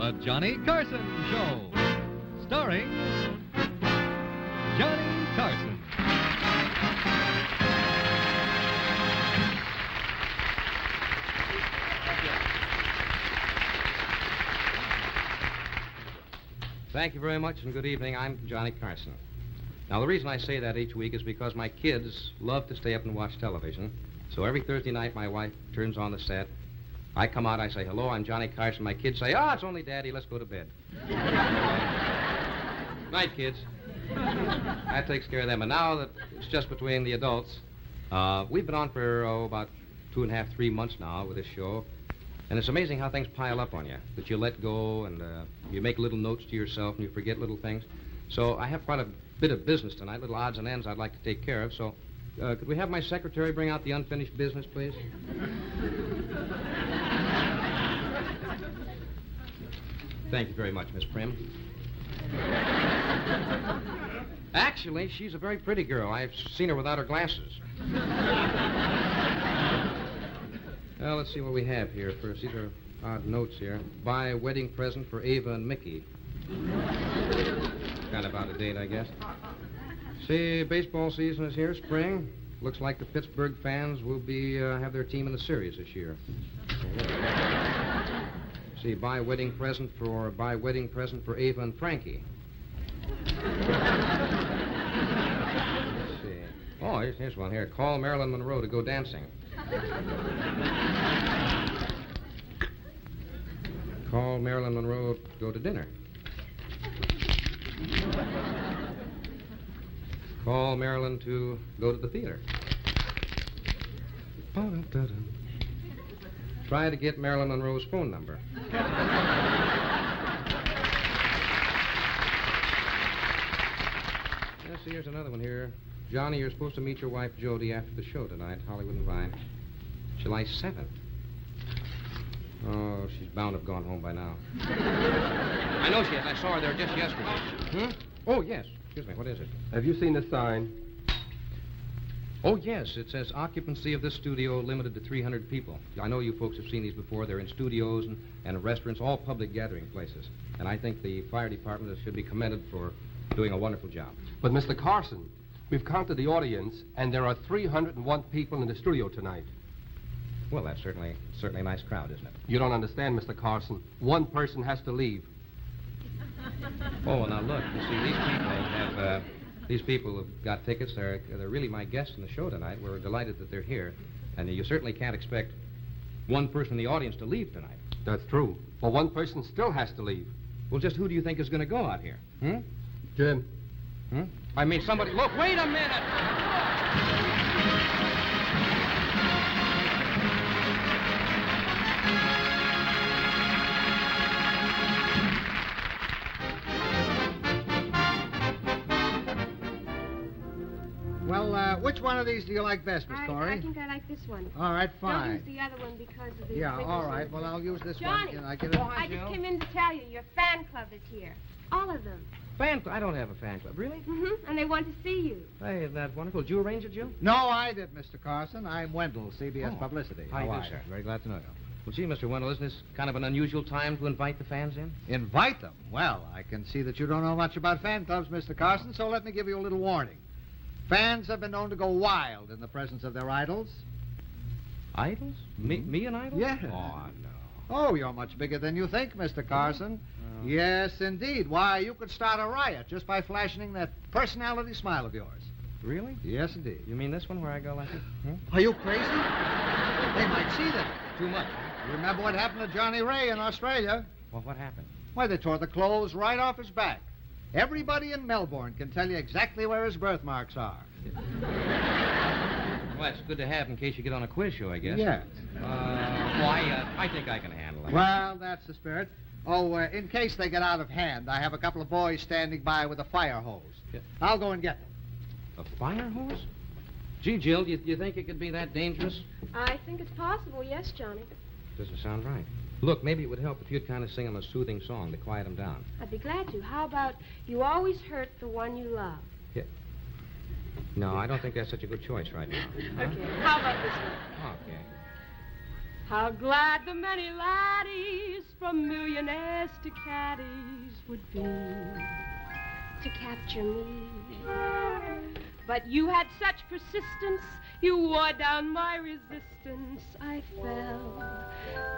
The Johnny Carson Show. Starring Johnny Carson. Thank you very much, and good evening. I'm Johnny Carson. Now, the reason I say that each week is because my kids love to stay up and watch television. So every Thursday night, my wife turns on the set. I come out, I say, hello, I'm Johnny Carson. My kids say, it's only Daddy, let's go to bed. Night, kids. That takes care of them. And now that it's just between the adults, we've been on for, about 2.5, 3 months now with this show. And it's amazing how things pile up on you, that you let go and you make little notes to yourself and you forget little things. So I have quite a bit of business tonight, little odds and ends I'd like to take care of. So could we have my secretary bring out the unfinished business, please? Thank you very much, Miss Prim. Actually, she's a very pretty girl. I've seen her without her glasses. Well, let's see what we have here first. These are odd notes here. Buy a wedding present for Ava and Mickey. Kind of out of date, I guess. See, baseball season is here, spring. Looks like the Pittsburgh fans will be have their team in the series this year. See, buy a wedding present for Ava and Frankie. Let's see. Oh, here's one here. Call Marilyn Monroe to go dancing. Call Marilyn Monroe to go to dinner. Call Marilyn to go to the theater. Try to get Marilyn Monroe's phone number. Yes, see, here's another one here. Johnny, you're supposed to meet your wife, Jody, after the show tonight, Hollywood and Vine. July 7th. Oh, she's bound to have gone home by now. I know she has. I saw her there just yesterday. Oh, yes. Excuse me, what is it? Have you seen the sign? Oh, yes. It says occupancy of this studio limited to 300 people. I know you folks have seen these before. They're in studios and restaurants, all public gathering places. And I think the fire department should be commended for doing a wonderful job. But, Mr. Carson, we've counted the audience, and there are 301 people in the studio tonight. Well, that's certainly a nice crowd, isn't it? You don't understand, Mr. Carson. One person has to leave. Oh, now look, you see, these people have got tickets. They're really my guests in the show tonight. We're delighted that they're here. And you certainly can't expect one person in the audience to leave tonight. That's true. But one person still has to leave. Well, just who do you think is going to go out here? Jim. I mean, somebody... Look, wait a minute! Well, which one of these do you like best, Miss Corey? I think I like this one. All right, fine. Don't use the other one because of the... Yeah, all right. Well, I'll use this Johnny, one. Can I get it? I just came in to tell you your fan club is here. All of them. Fan club? I don't have a fan club. Really? Mm-hmm. And they want to see you. Hey, isn't that wonderful? Did you arrange it, Joe? No, I did, Mr. Carson. I'm Wendell, CBS Oh. Publicity. How do you do, sir? Very glad to know you. Well, gee, Mr. Wendell, isn't this kind of an unusual time to invite the fans in? Invite them? Well, I can see that you don't know much about fan clubs, Mr. Carson, so let me give you a little warning. Fans have been known to go wild in the presence of their idols. Idols? Me an idol? Yes. Oh, no. Oh, you're much bigger than you think, Mr. Carson. Oh. Yes, indeed. Why, you could start a riot just by flashing that personality smile of yours. Really? Yes, indeed. You mean this one where I go like this? Are you crazy? They might see that. Too much. You remember what happened to Johnny Ray in Australia? Well, what happened? Why, they tore the clothes right off his back. Everybody in Melbourne can tell you exactly where his birthmarks are. Well, that's good to have in case you get on a quiz show, I guess. Yes. I think I can handle it. Well, that's the spirit. Oh, in case they get out of hand, I have a couple of boys standing by with a fire hose. Yeah. I'll go and get them. A fire hose? Gee, Jill, do you think it could be that dangerous? I think it's possible, yes, Johnny. Doesn't sound right. Look, maybe it would help if you'd kind of sing them a soothing song to quiet them down. I'd be glad to. How about You Always Hurt the One You Love? Yeah. No, I don't think that's such a good choice right now. Okay. How about this one? Okay. How glad the many laddies from millionaires to caddies would be to capture me. But you had such persistence, you wore down my resistance. I fell,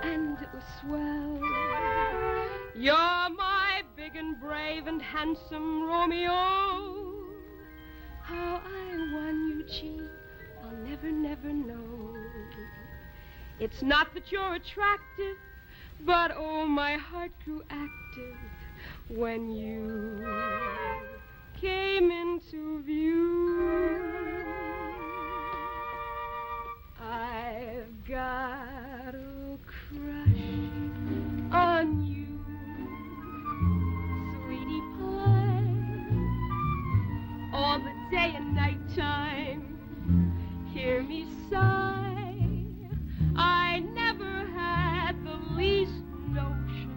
and it was swell. You're my big and brave and handsome Romeo. How I won you, cheat, I'll never, never know. It's not that you're attractive, but oh, my heart grew active when you came into view. I've got a crush on you, sweetie pie, all the day and night time. Hear me sigh. I never had the least notion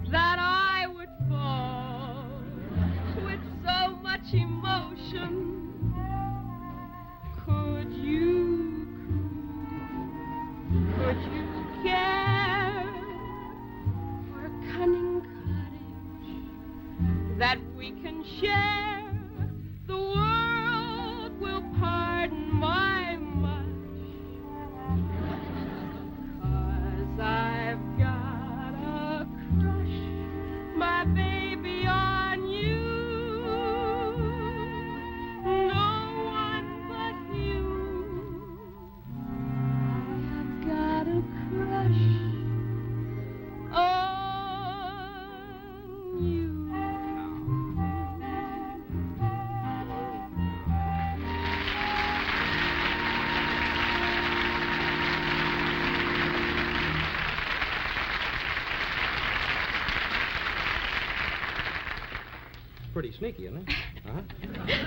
that I would fall with so much emotion. Could you care for a cunning cottage that we can share? The world will pardon my much, 'cause I've got a crush, my baby, on you. No one but you. I've got a crush on you. Pretty sneaky, isn't it? Huh?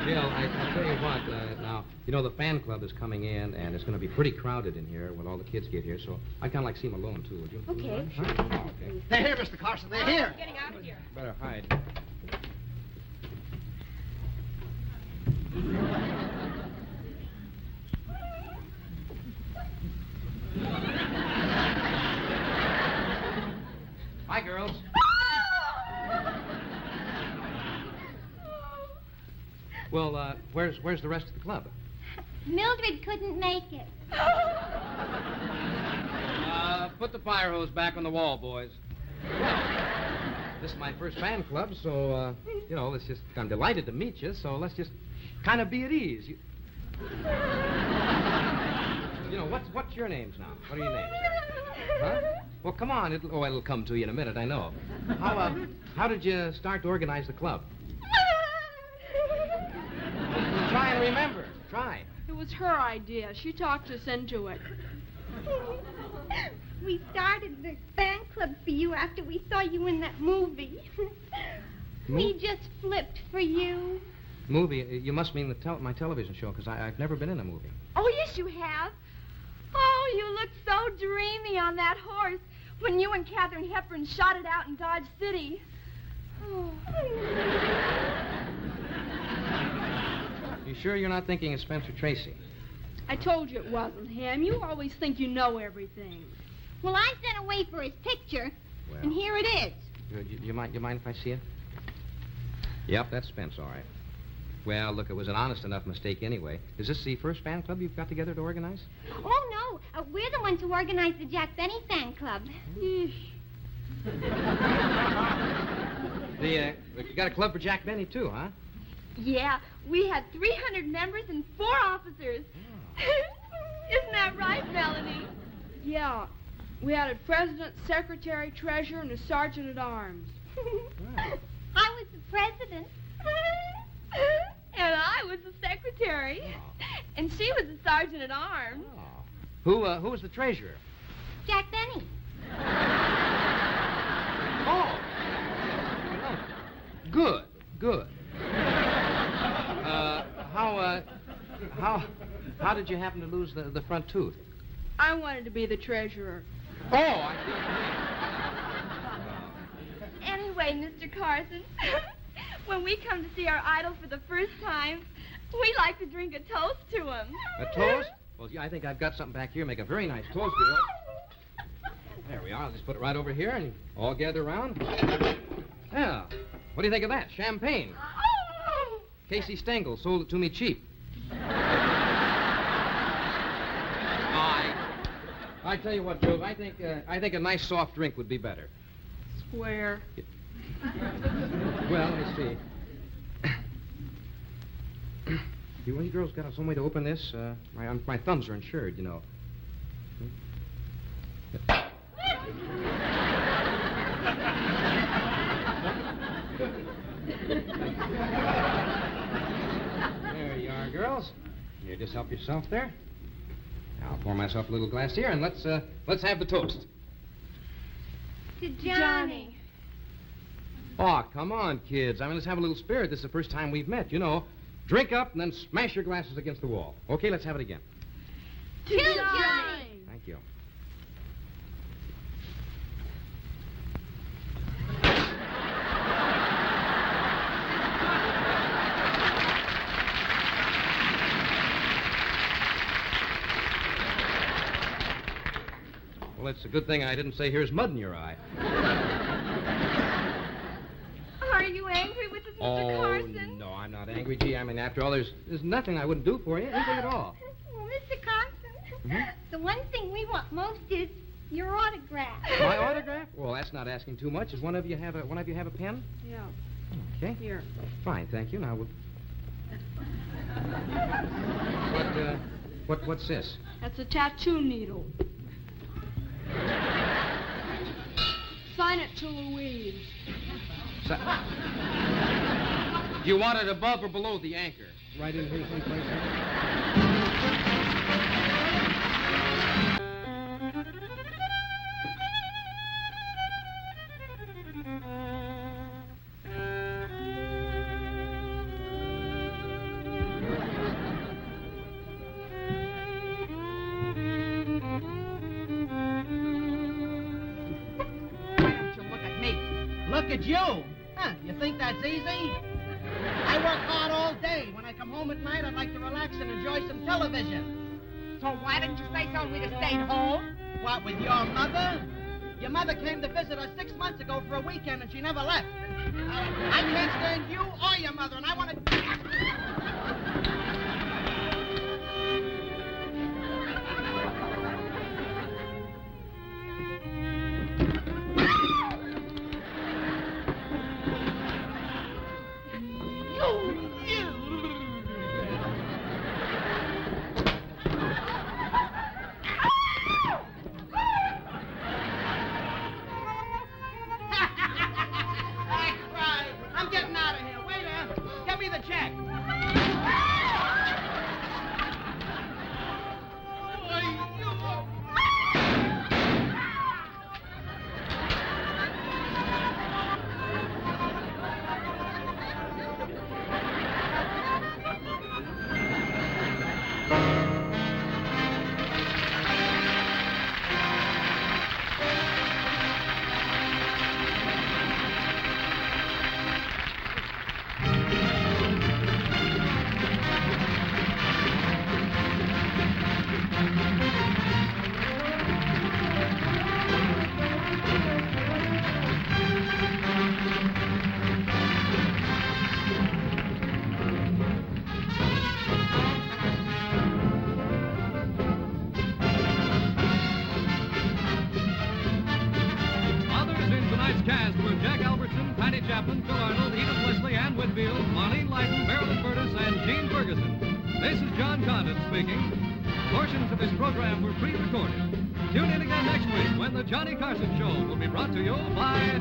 Jill, I tell you what, now, you know, the fan club is coming in, and it's going to be pretty crowded in here when all the kids get here, so I'd kind of like to see them alone, too, would you? Okay, Huh? sure. Oh, okay. They're here, Mr. Carson. They're here. I'm getting out of here. Better hide. Hi, girls. Well, where's the rest of the club? Mildred couldn't make it. Put the fire hose back on the wall, boys. This is my first fan club, so, I'm delighted to meet you, so let's just kind of be at ease. What's your names now? What are your names? Huh? Well, come on. It'll come to you in a minute, I know. How did you start to organize the club? Well, try and remember. Try. It was her idea. She talked us into it. We started the fan club for you after we saw you in that movie. We just flipped for you. Movie? You must mean my television show, because I've never been in a movie. Oh, yes, you have. Oh, you looked so dreamy on that horse when you and Katharine Hepburn shot it out in Dodge City. Oh. You sure you're not thinking of Spencer Tracy? I told you it wasn't him. You always think you know everything. Well, I sent away for his picture, Well, and here it is. You mind if I see it? Yep, that's Spence, all right. Well, look, it was an honest enough mistake anyway. Is this the first fan club you've got together to organize? Oh, no. We're the ones who organized the Jack Benny fan club. You got a club for Jack Benny, too, huh? Yeah, we had 300 members and 4 officers. Isn't that right, Melanie? Yeah. We had a president, secretary, treasurer, and a sergeant at arms. I was the president. And I was the secretary. Oh. And she was the sergeant at arms. Oh. Who was the treasurer? Jack Benny. Oh. Good. How did you happen to lose the front tooth? I wanted to be the treasurer. Oh, I see. Anyway, Mr. Carson, when we come to see our idol for the first time, we like to drink a toast to him. A toast? Well, yeah, I think I've got something back here. Make a very nice toast. There we are. I'll just put it right over here and all gather around. Yeah. What do you think of that? Champagne. Casey Stengel sold it to me cheap. I tell you what, Jove, I think a nice soft drink would be better. Swear. Well, let me see. You girls got some way to open this? My thumbs are insured, you know. There you are, girls. You just help yourself there. Now, I'll pour myself a little glass here, and let's have the toast. To Johnny. Oh, come on, kids. I mean, let's have a little spirit. This is the first time we've met, you know. Drink up and then smash your glasses against the wall. Okay, let's have it again. To Johnny. Thank you. Well, it's a good thing I didn't say here's mud in your eye. Are you angry with us, Mr. Carson? No, I'm not angry. Gee, I mean, after all, there's nothing I wouldn't do for you. Anything at all. Well, Mr. Carson, the one thing we want most is your autograph. My autograph? Well, that's not asking too much. Does one of you have a pen? Yeah. Okay. Here. Fine, thank you. Now, what's this? That's a tattoo needle. Sign it to Louise. Do you want it above or below the anchor? Right in here someplace. Look at you. Huh, you think that's easy? I work hard all day. When I come home at night, I'd like to relax and enjoy some television. So why didn't you say so we'd have stayed home? What, with your mother? Your mother came to visit us 6 months ago for a weekend, and she never left. I can't stand you or your mother, and I want to... This is John Condon speaking. Portions of this program were pre-recorded. Tune in again next week when the Johnny Carson Show will be brought to you by